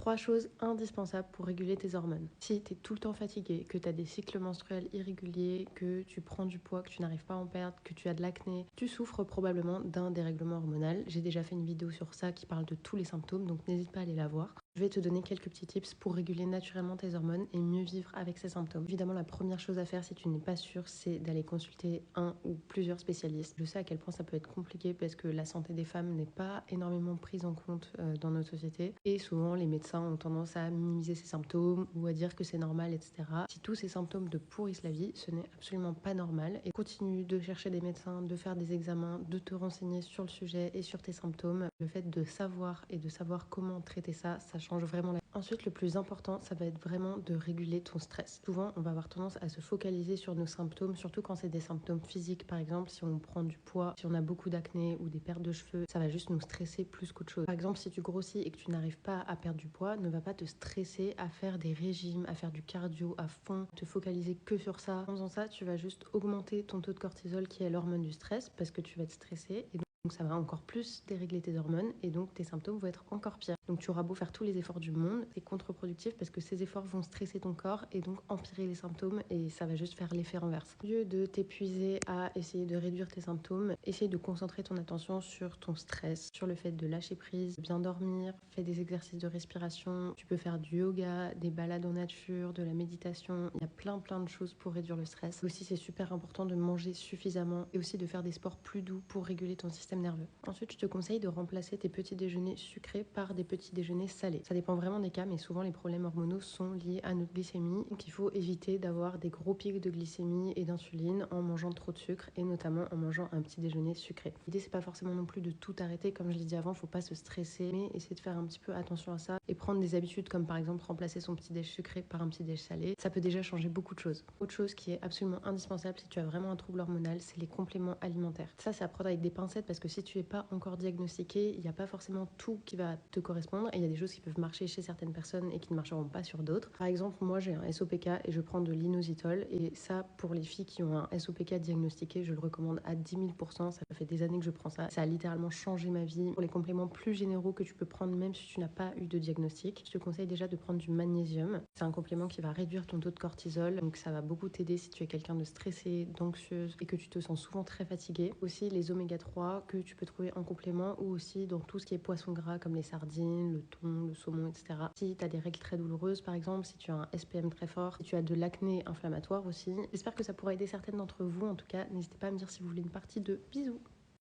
3 choses indispensables pour réguler tes hormones. Si tu es tout le temps fatigué, que tu as des cycles menstruels irréguliers, que tu prends du poids, que tu n'arrives pas à en perdre, que tu as de l'acné, tu souffres probablement d'un dérèglement hormonal. J'ai déjà fait une vidéo sur ça qui parle de tous les symptômes, donc n'hésite pas à aller la voir. Je vais te donner quelques petits tips pour réguler naturellement tes hormones et mieux vivre avec ces symptômes. Évidemment, la première chose à faire si tu n'es pas sûr, c'est d'aller consulter un ou plusieurs spécialistes. Je sais à quel point ça peut être compliqué parce que la santé des femmes n'est pas énormément prise en compte dans notre société. Et souvent, les médecins ont tendance à minimiser ces symptômes ou à dire que c'est normal, etc. Si tous ces symptômes te pourrissent la vie, ce n'est absolument pas normal. Et continue de chercher des médecins, de faire des examens, de te renseigner sur le sujet et sur tes symptômes. Le fait de savoir et de savoir comment traiter ça, ça change vraiment la vie. Ensuite, le plus important, ça va être vraiment de réguler ton stress. Souvent, on va avoir tendance à se focaliser sur nos symptômes, surtout quand c'est des symptômes physiques. Par exemple, si on prend du poids, si on a beaucoup d'acné ou des pertes de cheveux, ça va juste nous stresser plus qu'autre chose. Par exemple, si tu grossis et que tu n'arrives pas à perdre du poids, ne va pas te stresser à faire des régimes, à faire du cardio à fond, te focaliser que sur ça. En faisant ça, tu vas juste augmenter ton taux de cortisol qui est l'hormone du stress parce que tu vas être stressé et donc ça va encore plus dérégler tes hormones et donc tes symptômes vont être encore pires. Donc tu auras beau faire tous les efforts du monde, c'est contre-productif parce que ces efforts vont stresser ton corps et donc empirer les symptômes et ça va juste faire l'effet renverse. Au lieu de t'épuiser à essayer de réduire tes symptômes, essaye de concentrer ton attention sur ton stress, sur le fait de lâcher prise, bien dormir, fais des exercices de respiration, tu peux faire du yoga, des balades en nature, de la méditation, il y a plein de choses pour réduire le stress. Aussi c'est super important de manger suffisamment et aussi de faire des sports plus doux pour réguler ton système nerveux. Ensuite, je te conseille de remplacer tes petits déjeuners sucrés par des petits déjeuners salés. Ça dépend vraiment des cas, mais souvent les problèmes hormonaux sont liés à notre glycémie. Donc il faut éviter d'avoir des gros pics de glycémie et d'insuline en mangeant trop de sucre et notamment en mangeant un petit déjeuner sucré. L'idée, c'est pas forcément non plus de tout arrêter, comme je l'ai dit avant, faut pas se stresser, mais essayer de faire un petit peu attention à ça et prendre des habitudes comme par exemple remplacer son petit déj sucré par un petit déj salé. Ça peut déjà changer beaucoup de choses. Autre chose qui est absolument indispensable si tu as vraiment un trouble hormonal, c'est les compléments alimentaires. Ça, c'est à prendre avec des pincettes parce que si tu n'es pas encore diagnostiqué, il n'y a pas forcément tout qui va te correspondre et il y a des choses qui peuvent marcher chez certaines personnes et qui ne marcheront pas sur d'autres. Par exemple, moi j'ai un SOPK et je prends de l'inositol et ça, pour les filles qui ont un SOPK diagnostiqué, je le recommande à 10 000%. Ça fait des années que je prends ça. Ça a littéralement changé ma vie. Pour les compléments plus généraux que tu peux prendre même si tu n'as pas eu de diagnostic, je te conseille déjà de prendre du magnésium. C'est un complément qui va réduire ton taux de cortisol, donc ça va beaucoup t'aider si tu es quelqu'un de stressé, d'anxieuse et que tu te sens souvent très fatigué. Aussi les oméga 3 que tu peux trouver en complément ou aussi dans tout ce qui est poisson gras comme les sardines, le thon, le saumon, etc. Si tu as des règles très douloureuses par exemple, si tu as un SPM très fort, si tu as de l'acné inflammatoire aussi. J'espère que ça pourra aider certaines d'entre vous. En tout cas, n'hésitez pas à me dire si vous voulez une partie de bisous.